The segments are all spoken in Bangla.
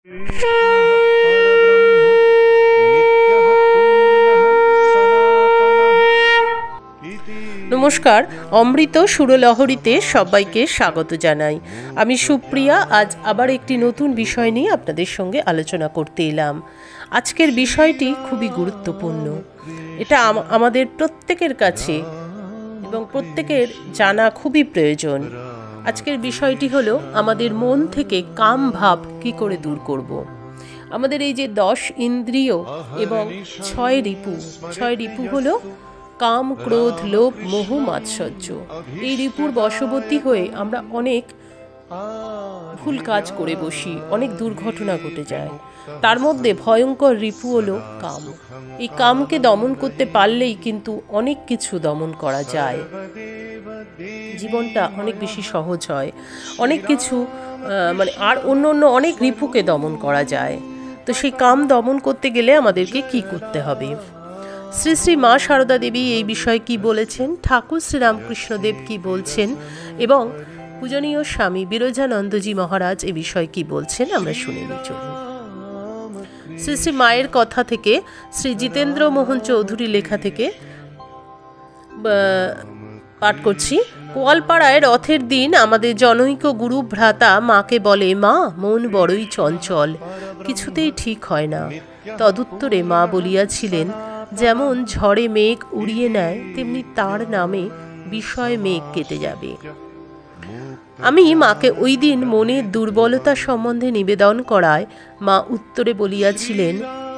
নমস্কার, অমৃত সুরলহরীতে সবাইকে স্বাগত জানাই। আমি সুপ্রিয়া। আজ আবার একটি নতুন বিষয় নিয়ে আপনাদের সঙ্গে আলোচনা করতে এলাম। আজকের বিষয়টি খুবই গুরুত্বপূর্ণ। এটা আমাদের প্রত্যেকের কাছে এবং প্রত্যেকের জানা খুবই প্রয়োজন। আজকের বিষয়টি হলো আমাদের মন থেকে কাম ভাব কী করে দূর করব। আমাদের এই যে 10 ইন্দ্রিয় এবং 6 রিপু হলো কাম, ক্রোধ, লোভ, মোহ, মাৎসর্য। এই রিপুর বশবর্তী হয়ে আমরা অনেক ভুল কাজ করে বসি, অনেক দুর্ঘটনা ঘটে যায়। তার মধ্যে ভয়ঙ্কর রিপু হলো কাম। এই কামকে দমন করতে পারলেই কিন্তু অনেক কিছু দমন করা যায়, জীবনটা অনেক বেশি সহজ হয়, অনেক কিছু আর অন্য অনেক রিপুকে দমন করা যায়। তো সেই কাম দমন করতে গেলে আমাদেরকে কি করতে হবে? শ্রী শ্রী মা সারদা দেবী এই বিষয়ে কি বলেছেন, ঠাকুর শ্রীরামকৃষ্ণদেব কি বলছেন এবং পূজনীয় স্বামী বিরজানন্দজি মহারাজ এ বিষয়ে কি বলছেন আমরা শুনে নিই। চলুন শ্রী শ্রী মায়ের কথা থেকে, শ্রী জিতেন্দ্র মোহন চৌধুরী লেখা থেকে পাঠ করছি। গোয়ালপাড়ায় রথের দিন আমাদের জনৈক গুরু ভ্রাতা মাকে বলে, মা, মন বড়ই চঞ্চল, কিছুতেই ঠিক হয় না। তদুত্তরে মা বলিয়াছিলেন, যেমন ঝড়ে মেঘ উড়িয়ে নেয় তেমনি তার নামে বিষয় মেঘ কেটে যাবে। আমি মাকে ওই দিন মনের দুর্বলতা সম্বন্ধে নিবেদন করায় মা উত্তরে বলিয়াছিলেন,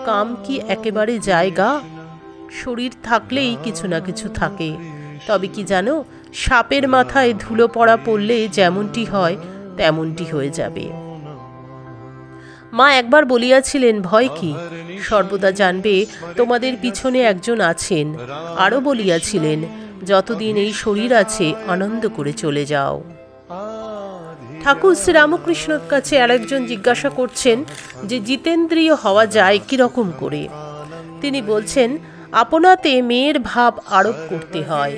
কাম কি একেবারে জায়গা? শরীর থাকলেই কিছু না কিছু থাকে। তবে কি জানো, সাপের মাথায় ধুলো পড়া পড়লে যেমনটি হয় তেমনটি হয়ে যাবে। মা একবার বলিয়াছিলেন, ভয় কি? সর্বদা জানবে তোমাদের পিছনে একজন আছেন। আরও বলিয়াছিলেন, যতদিন এই শরীর আছে আনন্দ করে চলে যাও। ঠাকুর শ্রীরামকৃষ্ণর কাছে আরেকজন জিজ্ঞাসা করছেন যে জিতেন্দ্রীয় হওয়া যায় কিরকম করে। তিনি বলছেন, আপনাতে মেয়ের ভাব আরোপ করতে হয়।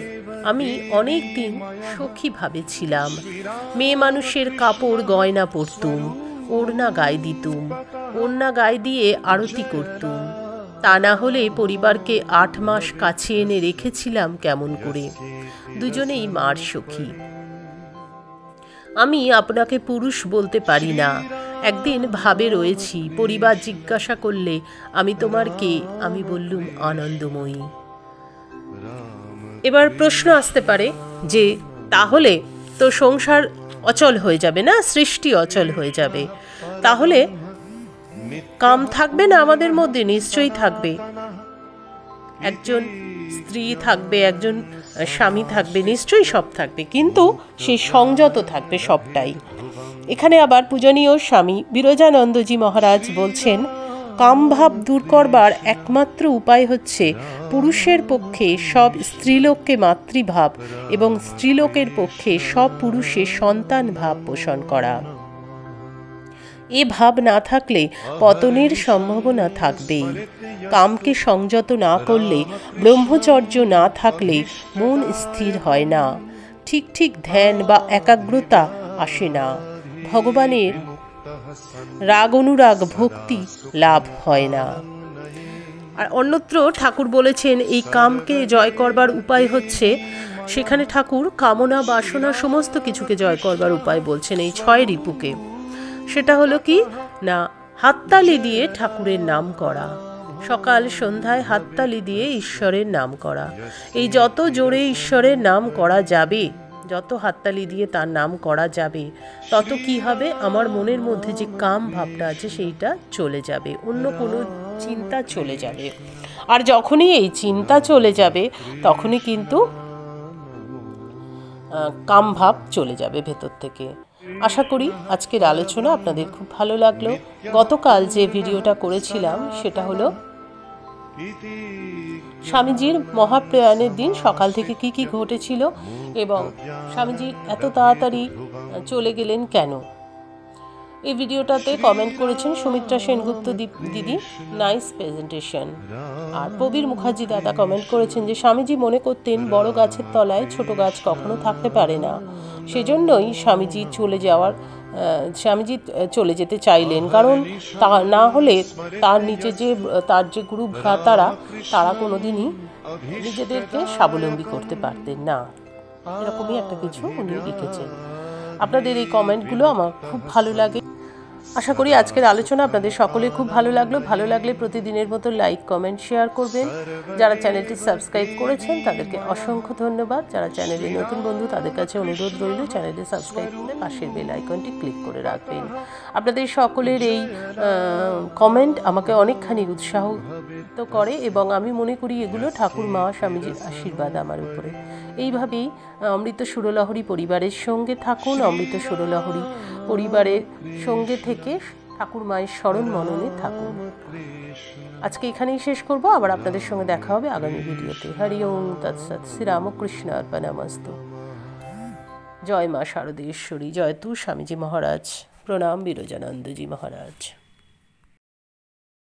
আমি অনেক দিন সখী ভাবে ছিলাম। মেয়ে মানুষের কাপড় গয়না পরতুম, ওড়না গায়ে দিতুম, ওড়না গায়ে দিয়ে আরতি করতুম। তা না হলে পরিবারকে 8 মাস কাছে এনে রেখেছিলাম কেমন করে। দুজনেই মার সখী। আমি আপনাকে পুরুষ বলতে পারি না। একদিন ভাবে রয়েছি, পরিবার জিজ্ঞাসা করলে আমি তোমার কে? আমি বললুম, আনন্দময়ী। এবার প্রশ্ন আসতে পারে যে তাহলে তো সংসার অচল হয়ে যাবে না, সৃষ্টি অচল হয়ে যাবে, তাহলে কাম থাকবে না আমাদের মধ্যে? নিশ্চয়ই থাকবে। একজন স্ত্রী থাকবে, একজন স্বামী থাকবে, নিশ্চয়ই সব থাকবে, কিন্তু সেই সংযত থাকবে সবটাই। এখানে আবার পূজনীয় স্বামী বিরজানন্দজি মহারাজ বলছেন, কামভাব দূর করবার একমাত্র উপায় হচ্ছে পুরুষের পক্ষে সব স্ত্রীলোককে মাতৃভাব এবং স্ত্রীলোকের পক্ষে সব পুরুষের সন্তান ভাব পোষণ করা। এ ভাব না থাকলে পতনের সম্ভাবনা থাকবেই। কামকে সংযত না করলে, ব্রহ্মচর্য না থাকলে মন স্থির হয় না, ঠিক ধ্যান বা একাগ্রতা আসে না, ভগবানের রাগ অনুরাগ ভক্তি লাভ হয় না। আর অন্যত্র ঠাকুর বলেছেন এই কামকে জয় করবার উপায় হচ্ছে, সেখানে ঠাকুর কামনা বাসনা সমস্ত কিছুকে জয় করবার উপায় বলছেন এই 6 রিপুকে। সেটা হলো কি না, হাততালি দিয়ে ঠাকুরের নাম করা, সকাল সন্ধ্যায় হাততালি দিয়ে ঈশ্বরের নাম করা। এই যত জোরে ঈশ্বরের নাম করা যাবে, যত হাততালি দিয়ে তার নাম করা যাবে, তত কি হবে, আমার মনের মধ্যে যে কাম ভাবটা আছে সেইটা চলে যাবে, অন্য কোনো চিন্তা চলে যাবে। আর যখনই এই চিন্তা চলে যাবে তখনই কিন্তু কাম ভাব চলে যাবে ভেতর থেকে। আশা করি আজকের আলোচনা আপনাদের খুব ভালো লাগলো। গতকাল যে ভিডিওটা করেছিলাম সেটা হলো স্বামীজির মহাপ্রয়াণের দিন সকাল থেকে কি কি ঘটেছিল এবং স্বামীজি এত তাড়াতাড়ি চলে গেলেন কেন। এই ভিডিওটাতে কমেন্ট করেছেন সুমিত্রা সেনগুপ্ত দিদি, নাইস প্রেজেন্টেশন। আর প্রবীর মুখার্জি দাদা কমেন্ট করেছেন যে স্বামীজি মনে করতেন বড় গাছের তলায় ছোট গাছ কখনো থাকতে পারে না, সেজন্যই স্বামীজি চলে যাওয়ার স্বামীজি চলে যেতে চাইলেন, কারণ তা না হলে তার যে গুরু ভ্রাতারা তারা কোনোদিনই নিজেদেরকে স্বাবলম্বী করতে পারতেন না। এরকমই একটা কিছু উনি লিখেছেন। আপনাদের এই কমেন্টগুলো আমার খুব ভালো লাগে। আশা করি আজকের আলোচনা আপনাদের সকলের খুব ভালো লাগলো। ভালো লাগলে প্রতিদিনের মতো লাইক, কমেন্ট, শেয়ার করবেন। যারা চ্যানেলটি সাবস্ক্রাইব করেছেন তাদেরকে অসংখ্য ধন্যবাদ। যারা চ্যানেলে নতুন বন্ধু তাদের কাছে অনুরোধ রইল চ্যানেলটি সাবস্ক্রাইব করে পাশের বেল আইকনটি ক্লিক করে রাখবেন। আপনাদের সকলের এই কমেন্ট আমাকে অনেকখানি উৎসাহিত করে এবং আমি মনে করি এগুলো ঠাকুর মা স্বামীজির আশীর্বাদ আমার উপরে। এইভাবেই অমৃত সুরলহরী পরিবারের সঙ্গে থাকুন। অমৃত সুরলহরী পরিবারের সঙ্গে থেকে ঠাকুর মায়ের স্মরণ মননে থাকুন। আজকে এখানেই শেষ করব। আবার আপনাদের সঙ্গে দেখা হবে আগামী ভিডিওতে। হরি ওম তৎসৎ। শ্রী রামকৃষ্ণ অর্পণমস্তু। জয় মা শারদেশ্বরী। জয় তু স্বামীজি মহারাজ। প্রণাম বিরজানন্দজি মহারাজ।